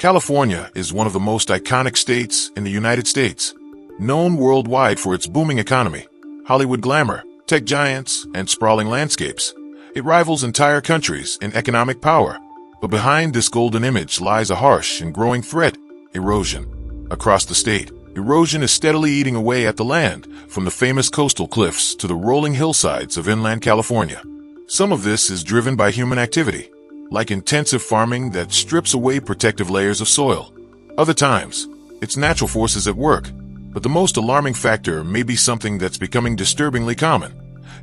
California is one of the most iconic states in the United States, known worldwide for its booming economy, Hollywood glamour, tech giants, and sprawling landscapes. It rivals entire countries in economic power. But behind this golden image lies a harsh and growing threat: erosion. Across the state, erosion is steadily eating away at the land, from the famous coastal cliffs to the rolling hillsides of inland California. Some of this is driven by human activity, like intensive farming that strips away protective layers of soil. Other times, it's natural forces at work. But the most alarming factor may be something that's becoming disturbingly common: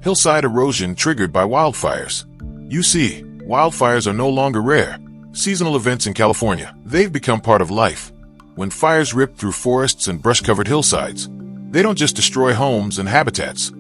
hillside erosion triggered by wildfires. You see, wildfires are no longer rare seasonal events in California. They've become part of life. When fires rip through forests and brush-covered hillsides, they don't just destroy homes and habitats.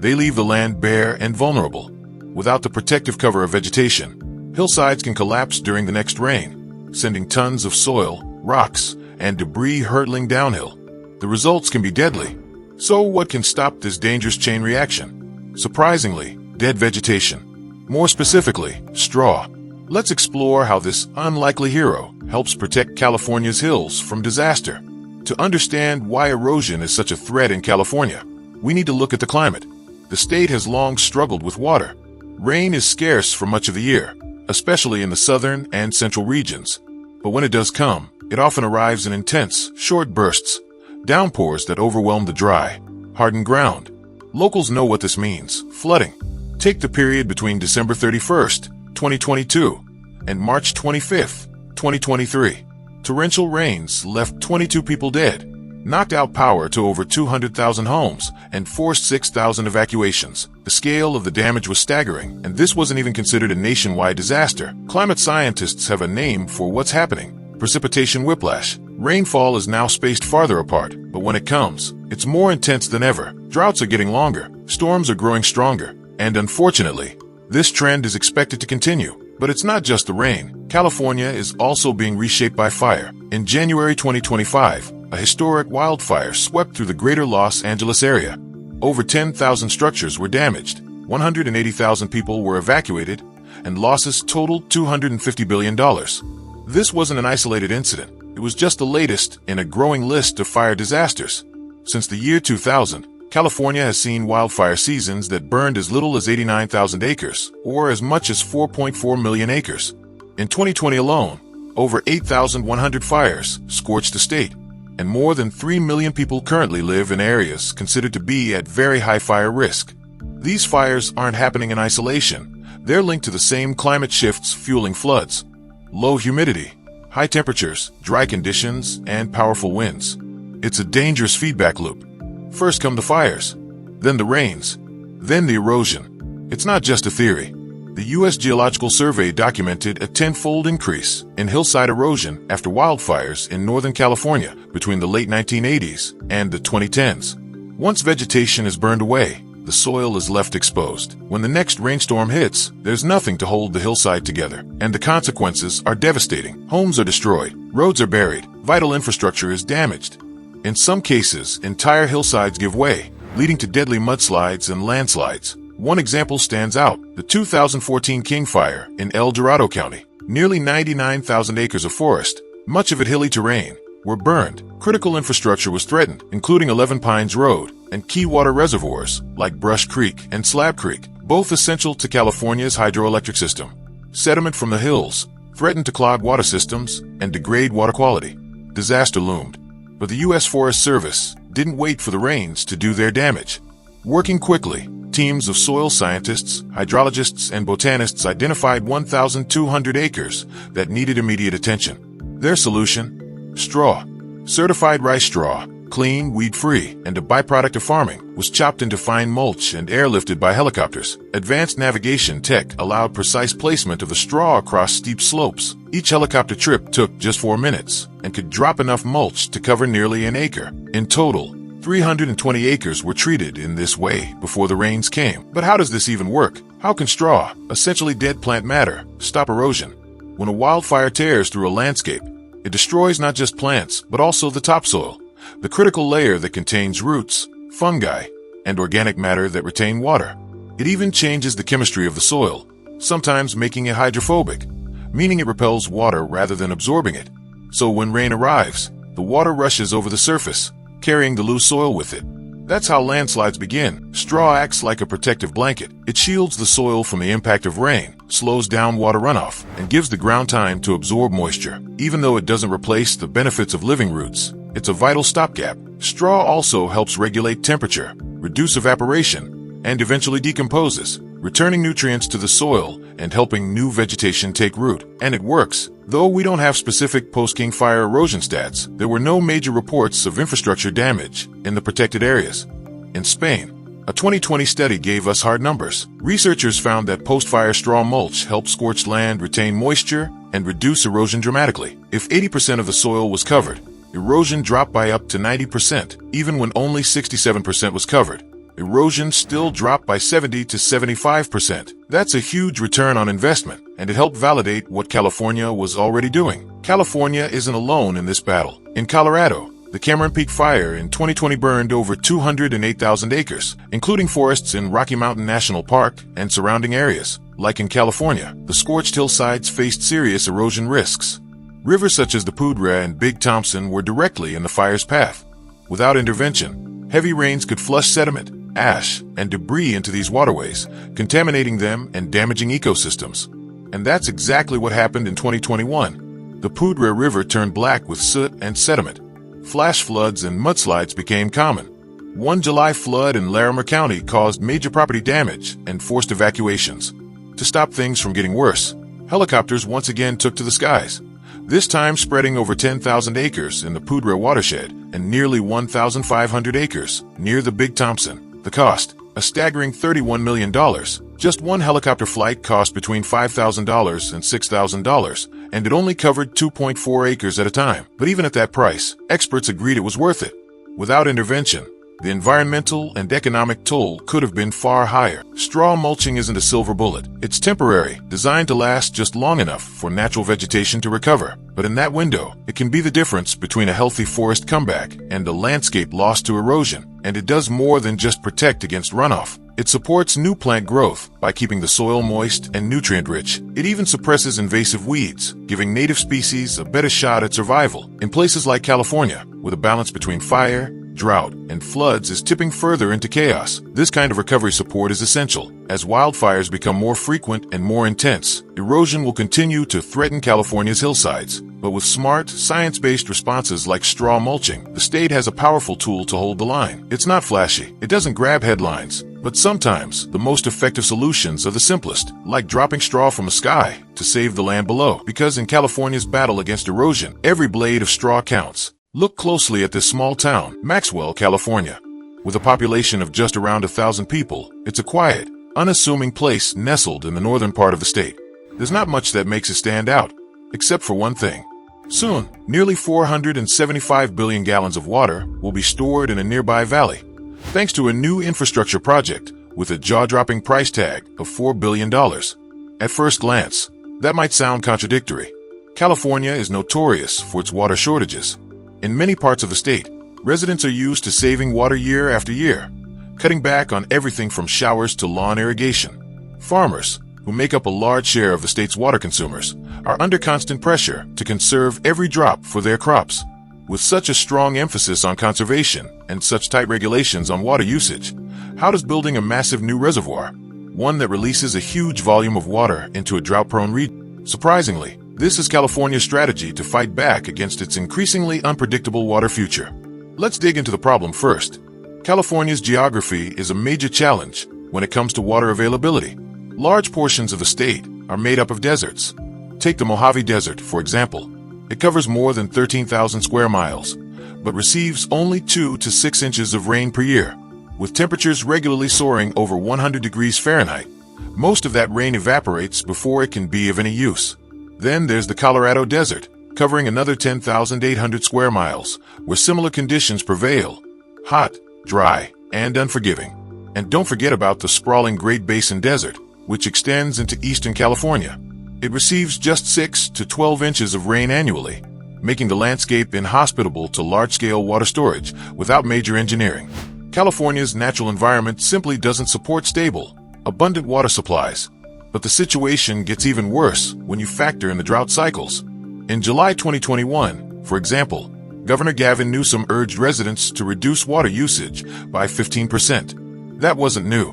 They leave the land bare and vulnerable. Without the protective cover of vegetation, hillsides can collapse during the next rain, sending tons of soil, rocks, and debris hurtling downhill. The results can be deadly. So what can stop this dangerous chain reaction? Surprisingly, dead vegetation. More specifically, straw. Let's explore how this unlikely hero helps protect California's hills from disaster. To understand why erosion is such a threat in California, we need to look at the climate. The state has long struggled with water. Rain is scarce for much of the year, especially in the southern and central regions. But when it does come, it often arrives in intense, short bursts, downpours that overwhelm the dry, hardened ground. Locals know what this means: flooding. Take the period between December 31st, 2022, and March 25th, 2023. Torrential rains left 22 people dead, knocked out power to over 200,000 homes, and forced 6,000 evacuations. The scale of the damage was staggering, and this wasn't even considered a nationwide disaster. Climate scientists have a name for what's happening: precipitation whiplash. Rainfall is now spaced farther apart, but when it comes, it's more intense than ever. Droughts are getting longer, storms are growing stronger, and unfortunately, this trend is expected to continue. But it's not just the rain. California is also being reshaped by fire. In January 2025, a historic wildfire swept through the greater Los Angeles area. Over 10,000 structures were damaged, 180,000 people were evacuated, and losses totaled $250 billion. This wasn't an isolated incident. It was just the latest in a growing list of fire disasters. Since the year 2000, California has seen wildfire seasons that burned as little as 89,000 acres, or as much as 4.4 million acres. In 2020 alone, over 8,100 fires scorched the state, and more than 3 million people currently live in areas considered to be at very high fire risk. These fires aren't happening in isolation. They're linked to the same climate shifts fueling floods: low humidity, high temperatures, dry conditions, and powerful winds. It's a dangerous feedback loop. First come the fires, then the rains, then the erosion. It's not just a theory. The U.S. Geological Survey documented a tenfold increase in hillside erosion after wildfires in Northern California between the late 1980s and the 2010s. Once vegetation is burned away, the soil is left exposed. When the next rainstorm hits, there's nothing to hold the hillside together, and the consequences are devastating. Homes are destroyed, roads are buried, vital infrastructure is damaged. In some cases, entire hillsides give way, leading to deadly mudslides and landslides. One example stands out: the 2014 King Fire in El Dorado County. Nearly 99,000 acres of forest, much of it hilly terrain, were burned. Critical infrastructure was threatened, including 11 Pines Road and key water reservoirs like Brush Creek and Slab Creek, both essential to California's hydroelectric system. Sediment from the hills threatened to clog water systems and degrade water quality. Disaster loomed. But the U.S. Forest Service didn't wait for the rains to do their damage. Working quickly, teams of soil scientists, hydrologists, and botanists identified 1,200 acres that needed immediate attention. Their solution? Straw. Certified rice straw, clean, weed-free, and a byproduct of farming, was chopped into fine mulch and airlifted by helicopters. Advanced navigation tech allowed precise placement of the straw across steep slopes. Each helicopter trip took just 4 minutes and could drop enough mulch to cover nearly an acre. In total, 320 acres were treated in this way before the rains came. But how does this even work? How can straw, essentially dead plant matter, stop erosion? When a wildfire tears through a landscape, it destroys not just plants, but also the topsoil, the critical layer that contains roots, fungi, and organic matter that retain water. It even changes the chemistry of the soil, sometimes making it hydrophobic, meaning it repels water rather than absorbing it. So when rain arrives, the water rushes over the surface, carrying the loose soil with it. That's how landslides begin. Straw acts like a protective blanket. It shields the soil from the impact of rain, slows down water runoff, and gives the ground time to absorb moisture. Even though it doesn't replace the benefits of living roots, it's a vital stopgap. Straw also helps regulate temperature, reduce evaporation, and eventually decomposes, returning nutrients to the soil and helping new vegetation take root. And it works. Though we don't have specific post-King Fire erosion stats, there were no major reports of infrastructure damage in the protected areas. In Spain, a 2020 study gave us hard numbers. Researchers found that post-fire straw mulch helped scorched land retain moisture and reduce erosion dramatically. If 80% of the soil was covered, erosion dropped by up to 90%. Even when only 67% was covered, erosion still dropped by 70 to 75%. That's a huge return on investment, and it helped validate what California was already doing. California isn't alone in this battle. In Colorado, the Cameron Peak Fire in 2020 burned over 208,000 acres, including forests in Rocky Mountain National Park and surrounding areas. Like in California, the scorched hillsides faced serious erosion risks. Rivers such as the Poudre and Big Thompson were directly in the fire's path. Without intervention, heavy rains could flush sediment, ash, and debris into these waterways, contaminating them and damaging ecosystems. And that's exactly what happened in 2021. The Poudre River turned black with soot and sediment. Flash floods and mudslides became common. One July flood in Larimer County caused major property damage and forced evacuations. To stop things from getting worse, helicopters once again took to the skies, this time spreading over 10,000 acres in the Poudre watershed and nearly 1,500 acres near the Big Thompson. The cost, a staggering $31 million. Just one helicopter flight cost between $5,000 and $6,000, and it only covered 2.4 acres at a time. But even at that price, experts agreed it was worth it. Without intervention, the environmental and economic toll could have been far higher. Straw mulching isn't a silver bullet. It's temporary, designed to last just long enough for natural vegetation to recover. But in that window, it can be the difference between a healthy forest comeback and a landscape lost to erosion. And it does more than just protect against runoff. It supports new plant growth by keeping the soil moist and nutrient-rich. It even suppresses invasive weeds, giving native species a better shot at survival. In places like California, where the balance between fire, drought, and floods is tipping further into chaos, this kind of recovery support is essential. As wildfires become more frequent and more intense, erosion will continue to threaten California's hillsides. But with smart, science-based responses like straw mulching, the state has a powerful tool to hold the line. It's not flashy. It doesn't grab headlines. But sometimes, the most effective solutions are the simplest, like dropping straw from the sky to save the land below. Because in California's battle against erosion, every blade of straw counts. Look closely at this small town, Maxwell, California. With a population of just around 1,000 people, it's a quiet, unassuming place nestled in the northern part of the state. There's not much that makes it stand out, except for one thing. Soon, nearly 475 billion gallons of water will be stored in a nearby valley, thanks to a new infrastructure project with a jaw-dropping price tag of $4 billion. At first glance, that might sound contradictory. California is notorious for its water shortages. In many parts of the state, residents are used to saving water year after year, cutting back on everything from showers to lawn irrigation. Farmers, who make up a large share of the state's water consumers, are under constant pressure to conserve every drop for their crops. With such a strong emphasis on conservation and such tight regulations on water usage, how does building a massive new reservoir, one that releases a huge volume of water into a drought-prone region? Surprisingly, this is California's strategy to fight back against its increasingly unpredictable water future. Let's dig into the problem first. California's geography is a major challenge when it comes to water availability. Large portions of the state are made up of deserts. Take the Mojave Desert, for example. It covers more than 13,000 square miles, but receives only 2 to 6 inches of rain per year. With temperatures regularly soaring over 100 degrees Fahrenheit, most of that rain evaporates before it can be of any use. Then there's the Colorado Desert, covering another 10,800 square miles, where similar conditions prevail: hot, dry, and unforgiving. And don't forget about the sprawling Great Basin Desert, which extends into eastern California. It receives just 6 to 12 inches of rain annually, making the landscape inhospitable to large-scale water storage without major engineering. California's natural environment simply doesn't support stable, abundant water supplies. But the situation gets even worse when you factor in the drought cycles. In July 2021, for example, Governor Gavin Newsom urged residents to reduce water usage by 15%. That wasn't new.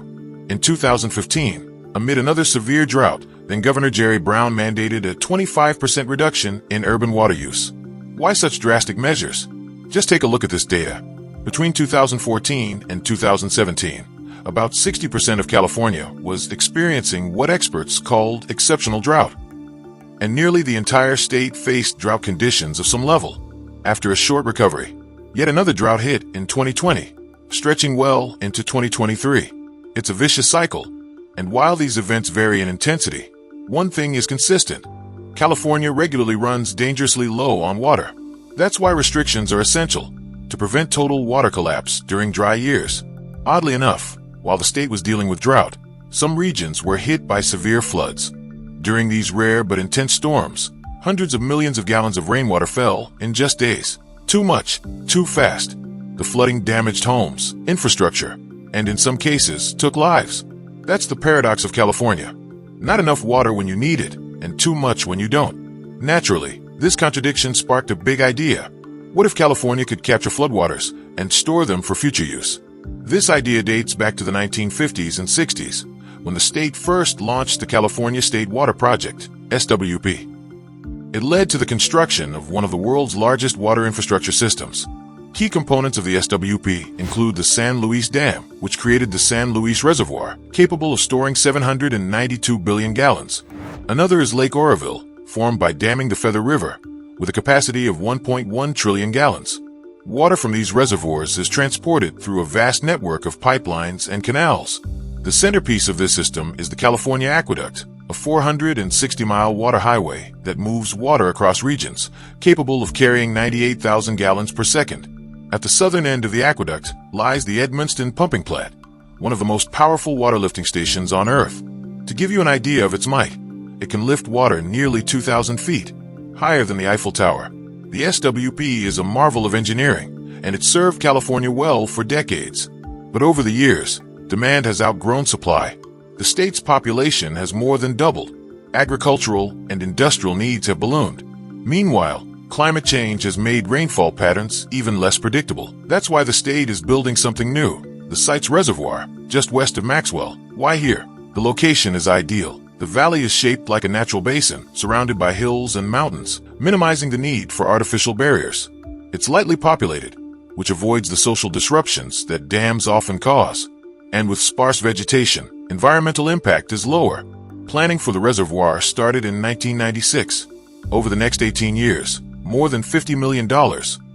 In 2015, amid another severe drought, then Governor Jerry Brown mandated a 25% reduction in urban water use. Why such drastic measures? Just take a look at this data. Between 2014 and 2017, about 60% of California was experiencing what experts called exceptional drought. And nearly the entire state faced drought conditions of some level. After a short recovery, yet another drought hit in 2020, stretching well into 2023. It's a vicious cycle, and while these events vary in intensity, one thing is consistent. California regularly runs dangerously low on water. That's why restrictions are essential to prevent total water collapse during dry years. Oddly enough, while the state was dealing with drought, some regions were hit by severe floods. During these rare but intense storms, hundreds of millions of gallons of rainwater fell in just days. Too much, too fast. The flooding damaged homes, infrastructure, and in some cases took lives. That's the paradox of California. Not enough water when you need it, and too much when you don't. Naturally, this contradiction sparked a big idea. What if California could capture floodwaters and store them for future use? This idea dates back to the 1950s and 60s, when the state first launched the California State Water Project, SWP. It led to the construction of one of the world's largest water infrastructure systems. Key components of the SWP include the San Luis Dam, which created the San Luis Reservoir, capable of storing 792 billion gallons. Another is Lake Oroville, formed by damming the Feather River, with a capacity of 1.1 trillion gallons. Water from these reservoirs is transported through a vast network of pipelines and canals. The centerpiece of this system is the California Aqueduct, a 460-mile water highway that moves water across regions, capable of carrying 98,000 gallons per second. At the southern end of the aqueduct lies the Edmundston Pumping Plant, one of the most powerful water lifting stations on Earth. To give you an idea of its might, it can lift water nearly 2,000 feet, higher than the Eiffel Tower. The SWP is a marvel of engineering, and it served California well for decades. But over the years, demand has outgrown supply. The state's population has more than doubled. Agricultural and industrial needs have ballooned. Meanwhile, climate change has made rainfall patterns even less predictable. That's why the state is building something new, the Sites Reservoir, just west of Maxwell. Why here? The location is ideal. The valley is shaped like a natural basin, surrounded by hills and mountains, minimizing the need for artificial barriers. It's lightly populated, which avoids the social disruptions that dams often cause. And with sparse vegetation, environmental impact is lower. Planning for the reservoir started in 1996. Over the next 18 years, more than $50 million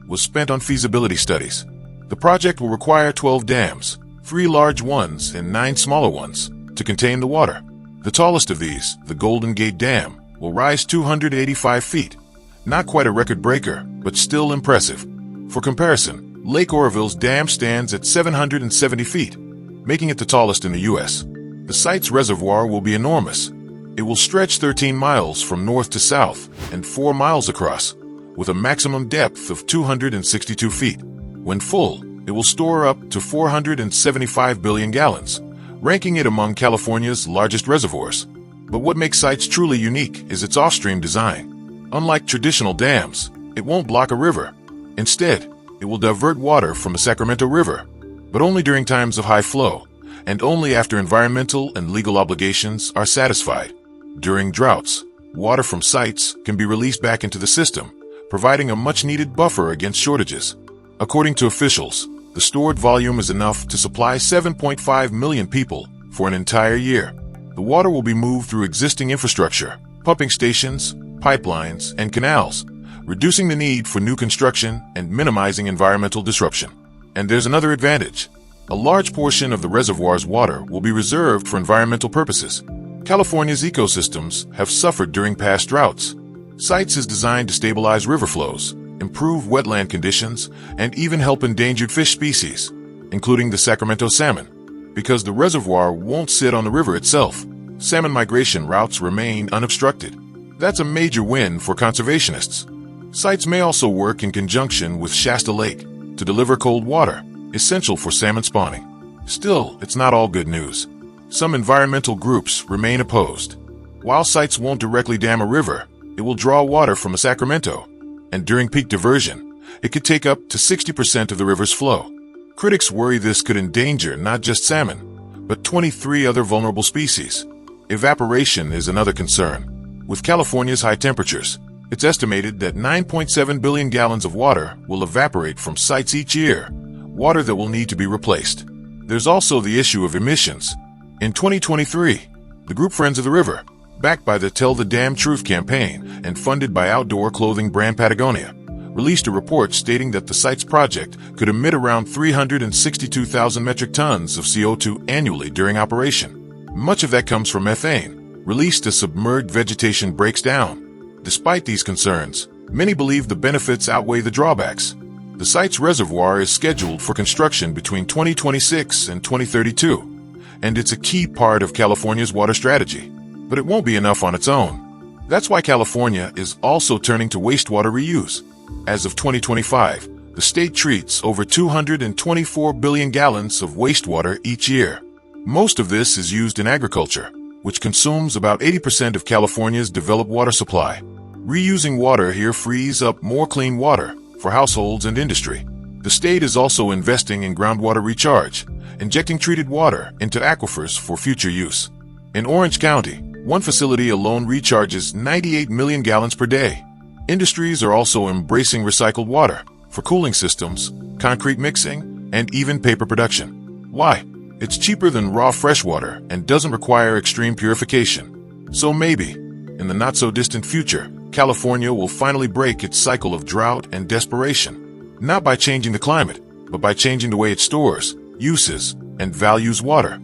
was spent on feasibility studies. The project will require 12 dams, 3 large ones and 9 smaller ones, to contain the water. The tallest of these, the Golden Gate Dam, will rise 285 feet. Not quite a record breaker, but still impressive. For comparison, Lake Oroville's dam stands at 770 feet, making it the tallest in the U.S. The site's reservoir will be enormous. It will stretch 13 miles from north to south and 4 miles across, with a maximum depth of 262 feet. When full, it will store up to 475 billion gallons, ranking it among California's largest reservoirs. But what makes Sites truly unique is its off-stream design. Unlike traditional dams, it won't block a river. Instead, it will divert water from the Sacramento River, but only during times of high flow, and only after environmental and legal obligations are satisfied. During droughts, water from Sites can be released back into the system, providing a much-needed buffer against shortages. According to officials, the stored volume is enough to supply 7.5 million people for an entire year. The water will be moved through existing infrastructure, pumping stations, pipelines, and canals, reducing the need for new construction and minimizing environmental disruption. And there's another advantage. A large portion of the reservoir's water will be reserved for environmental purposes. California's ecosystems have suffered during past droughts. Sites is designed to stabilize river flows, improve wetland conditions, and even help endangered fish species, including the Sacramento salmon. Because the reservoir won't sit on the river itself, salmon migration routes remain unobstructed. That's a major win for conservationists. Sites may also work in conjunction with Shasta Lake to deliver cold water, essential for salmon spawning. Still, it's not all good news. Some environmental groups remain opposed. While Sites won't directly dam a river, it will draw water from the Sacramento, and during peak diversion, it could take up to 60% of the river's flow. Critics worry this could endanger not just salmon, but 23 other vulnerable species. Evaporation is another concern. With California's high temperatures, it's estimated that 9.7 billion gallons of water will evaporate from sites each year, water that will need to be replaced. There's also the issue of emissions. In 2023, the group Friends of the River, backed by the Tell the Damn Truth campaign and funded by outdoor clothing brand Patagonia, released a report stating that the site's project could emit around 362,000 metric tons of CO2 annually during operation. Much of that comes from methane, released as submerged vegetation breaks down. Despite these concerns, many believe the benefits outweigh the drawbacks. The site's reservoir is scheduled for construction between 2026 and 2032, and it's a key part of California's water strategy. But it won't be enough on its own. That's why California is also turning to wastewater reuse. As of 2025, the state treats over 224 billion gallons of wastewater each year. Most of this is used in agriculture, which consumes about 80% of California's developed water supply. Reusing water here frees up more clean water for households and industry. The state is also investing in groundwater recharge, injecting treated water into aquifers for future use. In Orange County, one facility alone recharges 98 million gallons per day. Industries are also embracing recycled water for cooling systems, concrete mixing, and even paper production. Why? It's cheaper than raw freshwater and doesn't require extreme purification. So maybe, in the not-so-distant future, California will finally break its cycle of drought and desperation. Not by changing the climate, but by changing the way it stores, uses, and values water.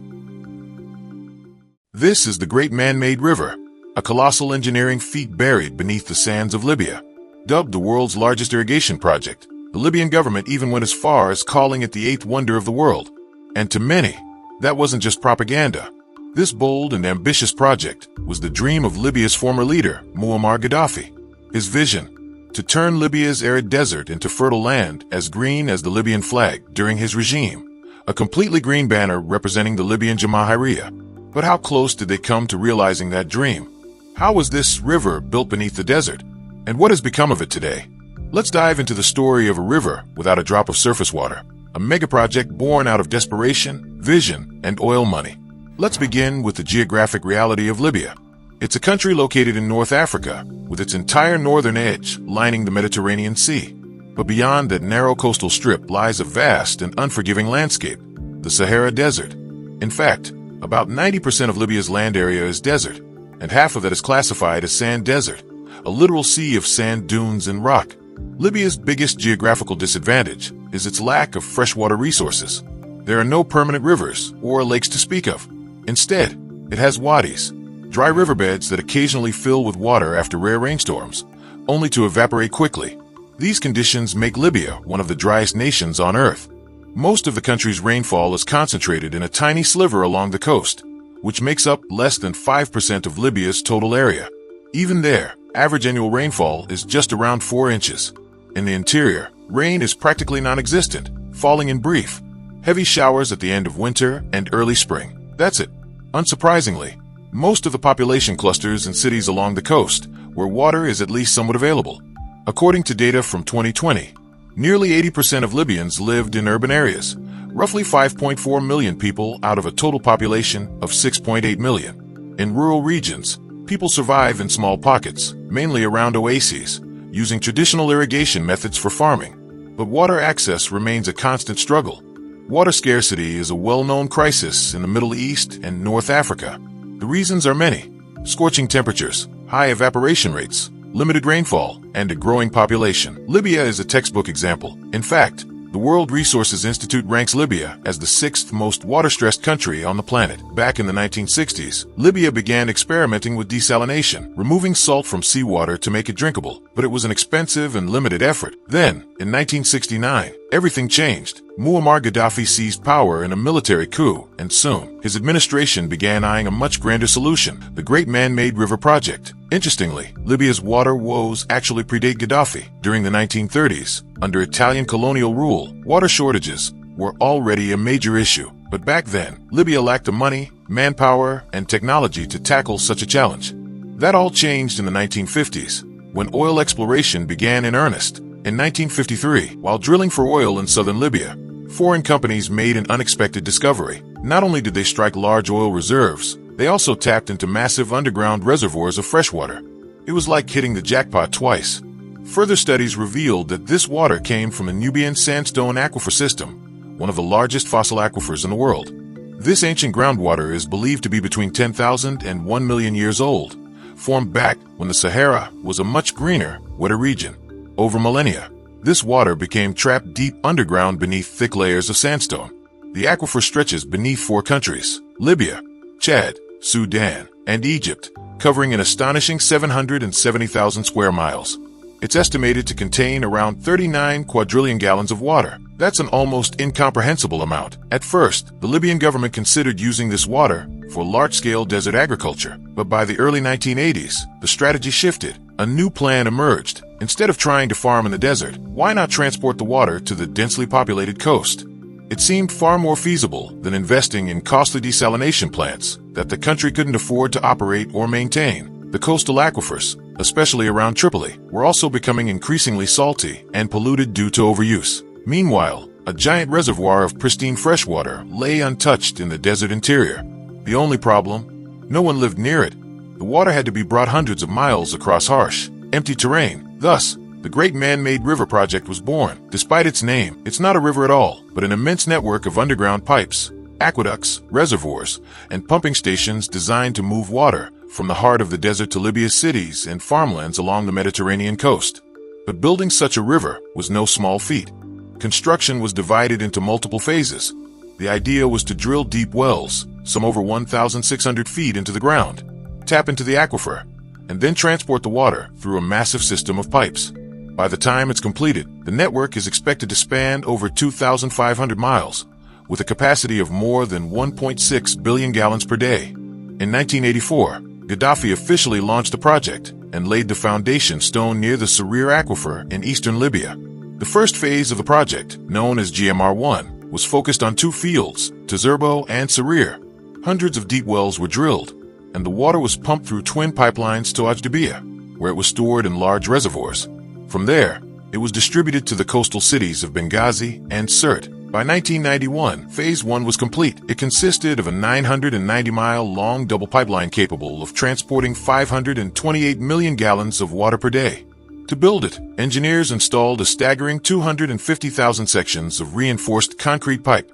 This is the Great Man-Made River, a colossal engineering feat buried beneath the sands of Libya. Dubbed the world's largest irrigation project, the Libyan government even went as far as calling it the eighth wonder of the world. And to many, that wasn't just propaganda. This bold and ambitious project was the dream of Libya's former leader, Muammar Gaddafi. His vision, to turn Libya's arid desert into fertile land as green as the Libyan flag during his regime, a completely green banner representing the Libyan Jamahiriya. But how close did they come to realizing that dream? How was this river built beneath the desert? And what has become of it today? Let's dive into the story of a river without a drop of surface water. A megaproject born out of desperation, vision, and oil money. Let's begin with the geographic reality of Libya. It's a country located in North Africa, with its entire northern edge lining the Mediterranean Sea. But beyond that narrow coastal strip lies a vast and unforgiving landscape, the Sahara Desert. In fact, about 90% of Libya's land area is desert, and half of it is classified as sand desert, a literal sea of sand dunes and rock. Libya's biggest geographical disadvantage is its lack of freshwater resources. There are no permanent rivers or lakes to speak of. Instead, it has wadis, dry riverbeds that occasionally fill with water after rare rainstorms, only to evaporate quickly. These conditions make Libya one of the driest nations on Earth. Most of the country's rainfall is concentrated in a tiny sliver along the coast, which makes up less than 5% of Libya's total area. Even there, average annual rainfall is just around 4 inches. In the interior, rain is practically non-existent, falling in brief, heavy showers at the end of winter and early spring. That's it. Unsurprisingly, most of the population clusters in cities along the coast, where water is at least somewhat available. According to data from 2020, nearly 80% of Libyans lived in urban areas, roughly 5.4 million people out of a total population of 6.8 million. In rural regions, people survive in small pockets, mainly around oases, using traditional irrigation methods for farming. But water access remains a constant struggle. Water scarcity is a well-known crisis in the Middle East and North Africa. The reasons are many: scorching temperatures, high evaporation rates, limited rainfall, and a growing population. Libya is a textbook example. In fact, the World Resources Institute ranks Libya as the 6th most water-stressed country on the planet. Back in the 1960s, Libya began experimenting with desalination, removing salt from seawater to make it drinkable. But it was an expensive and limited effort. Then, in 1969, everything changed. Muammar Gaddafi seized power in a military coup, and soon, his administration began eyeing a much grander solution, the Great Man-Made River Project. Interestingly, Libya's water woes actually predate Gaddafi. During the 1930s, under Italian colonial rule, water shortages were already a major issue. But back then, Libya lacked the money, manpower, and technology to tackle such a challenge. That all changed in the 1950s, when oil exploration began in earnest. In 1953, while drilling for oil in southern Libya, foreign companies made an unexpected discovery. Not only did they strike large oil reserves, they also tapped into massive underground reservoirs of freshwater. It was like hitting the jackpot twice. Further studies revealed that this water came from the Nubian Sandstone Aquifer System, one of the largest fossil aquifers in the world. This ancient groundwater is believed to be between 10,000 and 1 million years old, formed back when the Sahara was a much greener, wetter region. Over millennia, this water became trapped deep underground beneath thick layers of sandstone. The aquifer stretches beneath 4 countries: Libya, Chad, Sudan, and Egypt, covering an astonishing 770,000 square miles. It's estimated to contain around 39 quadrillion gallons of water. That's an almost incomprehensible amount. At first, the Libyan government considered using this water for large-scale desert agriculture. But by the early 1980s, the strategy shifted. A new plan emerged. Instead of trying to farm in the desert, why not transport the water to the densely populated coast? It seemed far more feasible than investing in costly desalination plants that the country couldn't afford to operate or maintain. The coastal aquifers, especially around Tripoli, were also becoming increasingly salty and polluted due to overuse. Meanwhile, a giant reservoir of pristine freshwater lay untouched in the desert interior. The only problem? No one lived near it. The water had to be brought hundreds of miles across harsh, empty terrain. Thus, the Great Man-Made River Project was born. Despite its name, it's not a river at all, but an immense network of underground pipes, aqueducts, reservoirs, and pumping stations designed to move water from the heart of the desert to Libya's cities and farmlands along the Mediterranean coast. But building such a river was no small feat. Construction was divided into multiple phases. The idea was to drill deep wells, some over 1,600 feet into the ground, tap into the aquifer, and then transport the water through a massive system of pipes. By the time it's completed, the network is expected to span over 2,500 miles, with a capacity of more than 1.6 billion gallons per day. In 1984, Gaddafi officially launched the project and laid the foundation stone near the Sarir Aquifer in eastern Libya. The first phase of the project, known as GMR-1, was focused on 2 fields, Tazerbo and Sarir. Hundreds of deep wells were drilled, and the water was pumped through twin pipelines to Ajdabia, where it was stored in large reservoirs. From there, it was distributed to the coastal cities of Benghazi and Sirte. By 1991, Phase 1 was complete. It consisted of a 990-mile-long double pipeline capable of transporting 528 million gallons of water per day. To build it, engineers installed a staggering 250,000 sections of reinforced concrete pipe,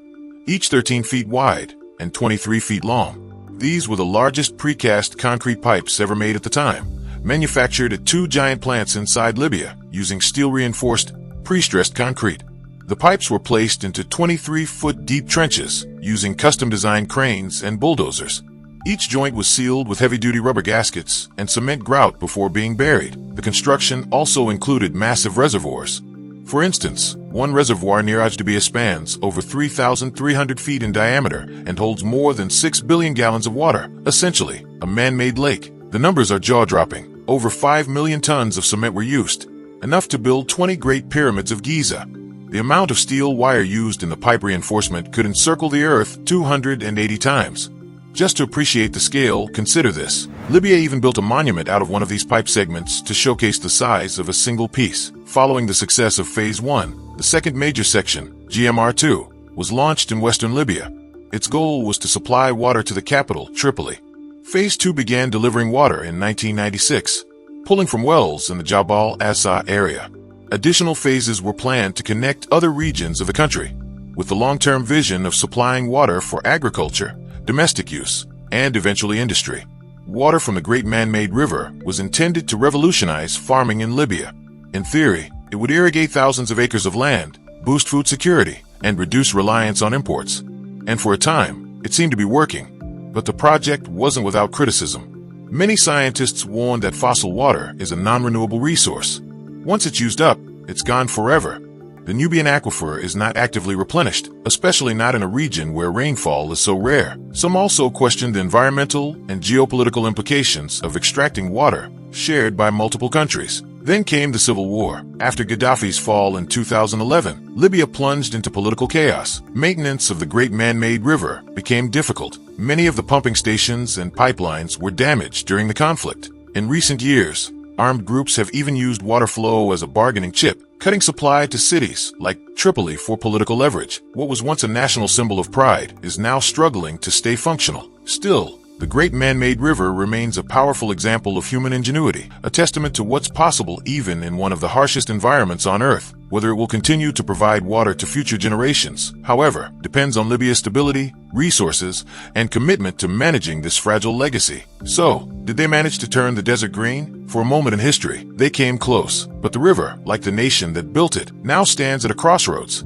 each 13 feet wide and 23 feet long. These were the largest precast concrete pipes ever made at the time, manufactured at 2 giant plants inside Libya using steel-reinforced, pre-stressed concrete. The pipes were placed into 23-foot deep trenches using custom-designed cranes and bulldozers. Each joint was sealed with heavy-duty rubber gaskets and cement grout before being buried. The construction also included massive reservoirs. For instance, one reservoir near Ajdabia spans over 3,300 feet in diameter and holds more than 6 billion gallons of water, essentially a man-made lake. The numbers are jaw-dropping. Over 5 million tons of cement were used, enough to build 20 Great Pyramids of Giza. The amount of steel wire used in the pipe reinforcement could encircle the Earth 280 times. Just to appreciate the scale, consider this. Libya even built a monument out of one of these pipe segments to showcase the size of a single piece. Following the success of Phase 1, the second major section, GMR-2, was launched in western Libya. Its goal was to supply water to the capital, Tripoli. Phase 2 began delivering water in 1996, pulling from wells in the Jabal Assa area. Additional phases were planned to connect other regions of the country, with the long-term vision of supplying water for agriculture, domestic use, and eventually industry. Water from the Great Man-Made River was intended to revolutionize farming in Libya. In theory, it would irrigate thousands of acres of land, boost food security, and reduce reliance on imports. And for a time, it seemed to be working. But the project wasn't without criticism. Many scientists warned that fossil water is a non-renewable resource. Once it's used up, it's gone forever. The Nubian aquifer is not actively replenished, especially not in a region where rainfall is so rare. Some also questioned the environmental and geopolitical implications of extracting water shared by multiple countries. Then came the civil war. After Gaddafi's fall in 2011, Libya plunged into political chaos. Maintenance of the Great Man-Made River became difficult. Many of the pumping stations and pipelines were damaged during the conflict. In recent years, armed groups have even used water flow as a bargaining chip, cutting supply to cities like Tripoli for political leverage. What was once a national symbol of pride is now struggling to stay functional. Still, the great man-made river remains a powerful example of human ingenuity, a testament to what's possible even in one of the harshest environments on Earth. Whether it will continue to provide water to future generations, however, depends on Libya's stability, resources, and commitment to managing this fragile legacy. So, did they manage to turn the desert green? For a moment in history, they came close, but the river, like the nation that built it, now stands at a crossroads.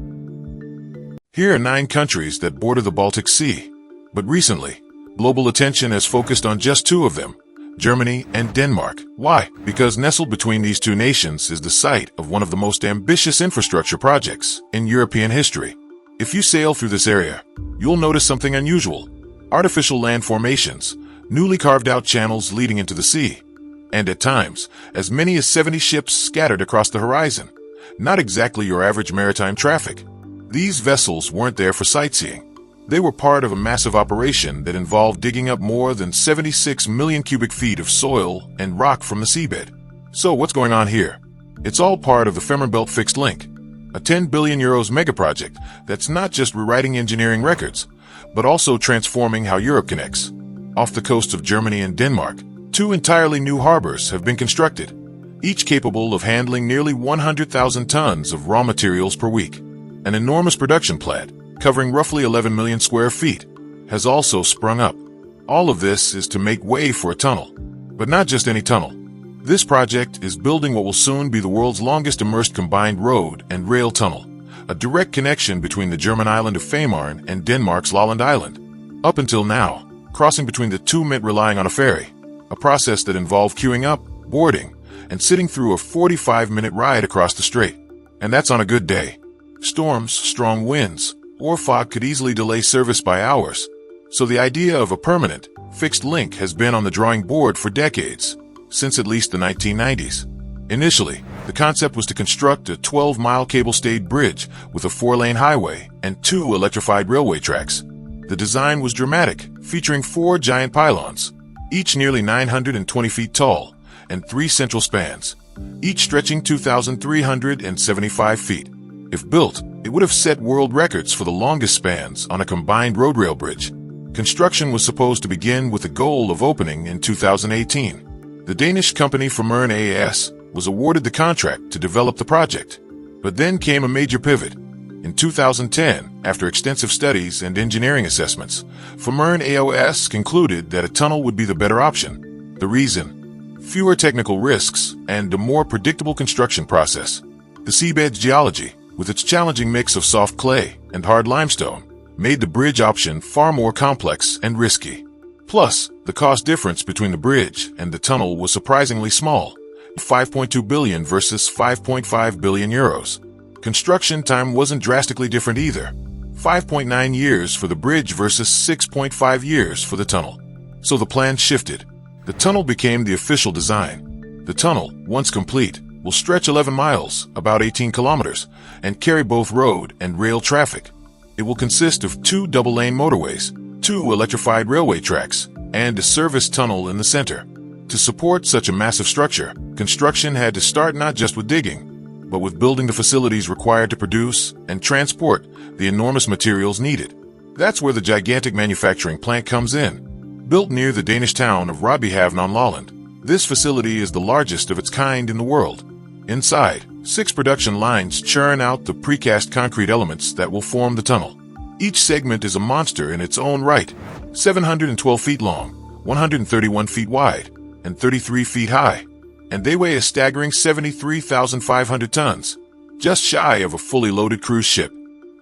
Here are 9 countries that border the Baltic Sea, but recently, global attention has focused on just 2 of them, Germany and Denmark. Why? Because nestled between these 2 nations is the site of one of the most ambitious infrastructure projects in European history. If you sail through this area, you'll notice something unusual. Artificial land formations, newly carved out channels leading into the sea, and at times, as many as 70 ships scattered across the horizon. Not exactly your average maritime traffic. These vessels weren't there for sightseeing. They were part of a massive operation that involved digging up more than 76 million cubic feet of soil and rock from the seabed. So what's going on here? It's all part of the Fehmarnbelt Fixed Link, a 10 billion euros megaproject that's not just rewriting engineering records, but also transforming how Europe connects. Off the coasts of Germany and Denmark, 2 entirely new harbors have been constructed, each capable of handling nearly 100,000 tons of raw materials per week. An enormous production plant, covering roughly 11 million square feet, has also sprung up. All of this is to make way for a tunnel. But not just any tunnel. This project is building what will soon be the world's longest immersed combined road and rail tunnel, a direct connection between the German island of Fehmarn and Denmark's Lolland Island. Up until now, crossing between the 2 meant relying on a ferry, a process that involved queuing up, boarding, and sitting through a 45-minute ride across the strait. And that's on a good day. Storms, strong winds, or fog could easily delay service by hours. So the idea of a permanent, fixed link has been on the drawing board for decades, since at least the 1990s. Initially, the concept was to construct a 12-mile cable-stayed bridge with a 4-lane highway and 2 electrified railway tracks. The design was dramatic, featuring 4 giant pylons, each nearly 920 feet tall, and 3 central spans, each stretching 2,375 feet. If built, it would have set world records for the longest spans on a combined road-rail bridge. Construction was supposed to begin with the goal of opening in 2018. The Danish company Fehmarn AS was awarded the contract to develop the project. But then came a major pivot. In 2010, after extensive studies and engineering assessments, Fehmarn AOS concluded that a tunnel would be the better option. The reason? Fewer technical risks and a more predictable construction process. The seabed's geology, with its challenging mix of soft clay and hard limestone, made the bridge option far more complex and risky. Plus, the cost difference between the bridge and the tunnel was surprisingly small, 5.2 billion versus 5.5 billion euros. Construction time wasn't drastically different either, 5.9 years for the bridge versus 6.5 years for the tunnel. So the plan shifted. The tunnel became the official design. The tunnel, once complete, will stretch 11 miles, about 18 kilometers, and carry both road and rail traffic. It will consist of 2 double-lane motorways, 2 electrified railway tracks, and a service tunnel in the center. To support such a massive structure, construction had to start not just with digging, but with building the facilities required to produce and transport the enormous materials needed. That's where the gigantic manufacturing plant comes in. Built near the Danish town of Rødbyhavn on Lolland, this facility is the largest of its kind in the world. Inside, 6 production lines churn out the precast concrete elements that will form the tunnel. Each segment is a monster in its own right, 712 feet long, 131 feet wide, and 33 feet high. And they weigh a staggering 73,500 tons, just shy of a fully loaded cruise ship.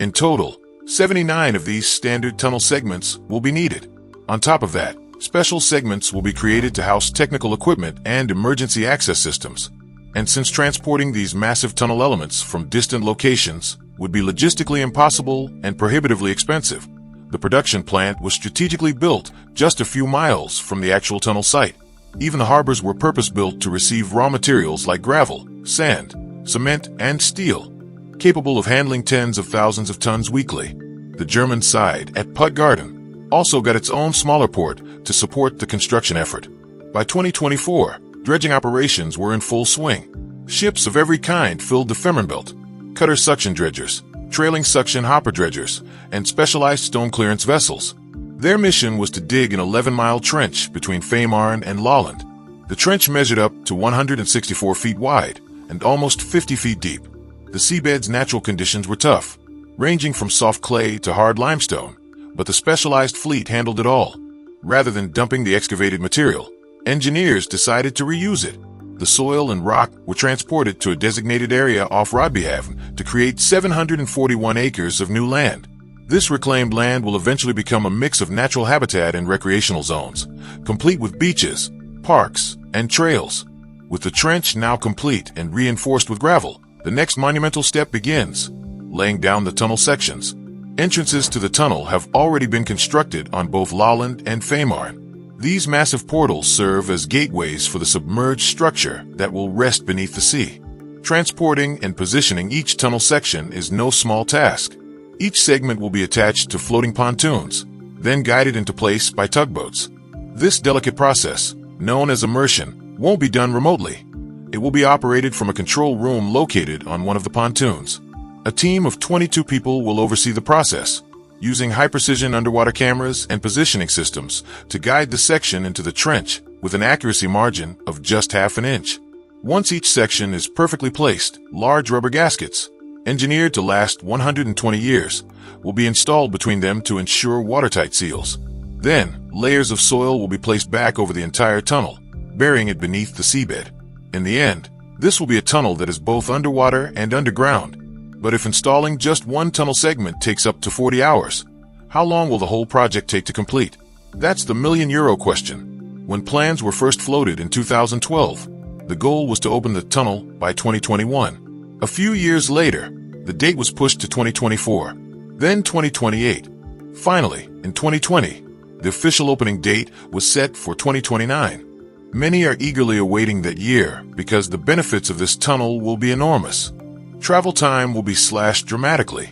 In total, 79 of these standard tunnel segments will be needed. On top of that, special segments will be created to house technical equipment and emergency access systems. And since transporting these massive tunnel elements from distant locations would be logistically impossible and prohibitively expensive, the production plant was strategically built just a few miles from the actual tunnel site. Even the harbors were purpose-built to receive raw materials like gravel, sand, cement, and steel, capable of handling tens of thousands of tons weekly. The German side at Puttgarden also got its own smaller port to support the construction effort. By 2024, Dredging operations were in full swing. Ships of every kind filled the Fehmarnbelt: cutter suction dredgers, trailing suction hopper dredgers, and specialized stone clearance vessels. Their mission was to dig an 11-mile trench between Fehmarn and Lolland. The trench measured up to 164 feet wide and almost 50 feet deep. The seabed's natural conditions were tough, ranging from soft clay to hard limestone, but the specialized fleet handled it all. Rather than dumping the excavated material, engineers decided to reuse it. The soil and rock were transported to a designated area off Rodbyhaven to create 741 acres of new land. This reclaimed land will eventually become a mix of natural habitat and recreational zones, complete with beaches, parks, and trails. With the trench now complete and reinforced with gravel, the next monumental step begins: laying down the tunnel sections. Entrances to the tunnel have already been constructed on both Lolland and Fehmarn. These massive portals serve as gateways for the submerged structure that will rest beneath the sea. Transporting and positioning each tunnel section is no small task. Each segment will be attached to floating pontoons, then guided into place by tugboats. This delicate process, known as immersion, won't be done remotely. It will be operated from a control room located on one of the pontoons. A team of 22 people will oversee the process, using high-precision underwater cameras and positioning systems to guide the section into the trench with an accuracy margin of just half an inch. Once each section is perfectly placed, large rubber gaskets, engineered to last 120 years, will be installed between them to ensure watertight seals. Then, layers of soil will be placed back over the entire tunnel, burying it beneath the seabed. In the end, this will be a tunnel that is both underwater and underground. But if installing just one tunnel segment takes up to 40 hours, how long will the whole project take to complete? That's the million-euro question. When plans were first floated in 2012, the goal was to open the tunnel by 2021. A few years later, the date was pushed to 2024, then 2028. Finally, in 2020, the official opening date was set for 2029. Many are eagerly awaiting that year because the benefits of this tunnel will be enormous. Travel time will be slashed dramatically.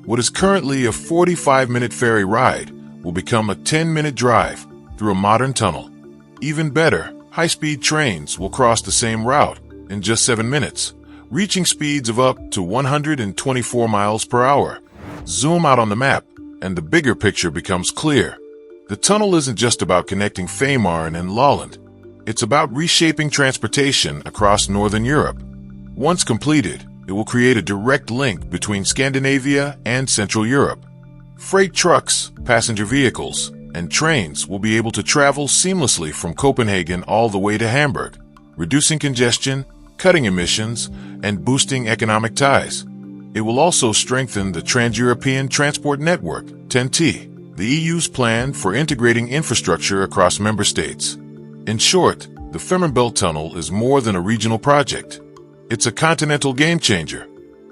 What is currently a 45-minute ferry ride will become a 10-minute drive through a modern tunnel. Even better, high-speed trains will cross the same route in just 7 minutes, reaching speeds of up to 124 miles per hour. Zoom out on the map, and the bigger picture becomes clear. The tunnel isn't just about connecting Fehmarn and Lolland. It's about reshaping transportation across Northern Europe. Once completed, it will create a direct link between Scandinavia and Central Europe. Freight trucks, passenger vehicles, and trains will be able to travel seamlessly from Copenhagen all the way to Hamburg, reducing congestion, cutting emissions, and boosting economic ties. It will also strengthen the Trans-European Transport Network, TEN-T, the EU's plan for integrating infrastructure across member states. In short, the Fehmarnbelt Tunnel is more than a regional project. It's a continental game-changer,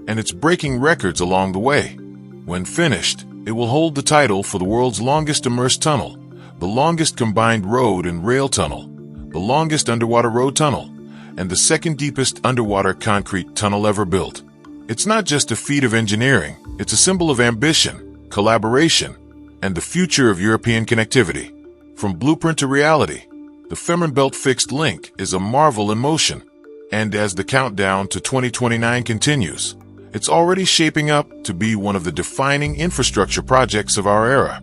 and it's breaking records along the way. When finished, it will hold the title for the world's longest immersed tunnel, the longest combined road and rail tunnel, the longest underwater road tunnel, and the second deepest underwater concrete tunnel ever built. It's not just a feat of engineering, it's a symbol of ambition, collaboration, and the future of European connectivity. From blueprint to reality, the Fehmarnbelt Fixed Link is a marvel in motion. And as the countdown to 2029 continues, it's already shaping up to be one of the defining infrastructure projects of our era.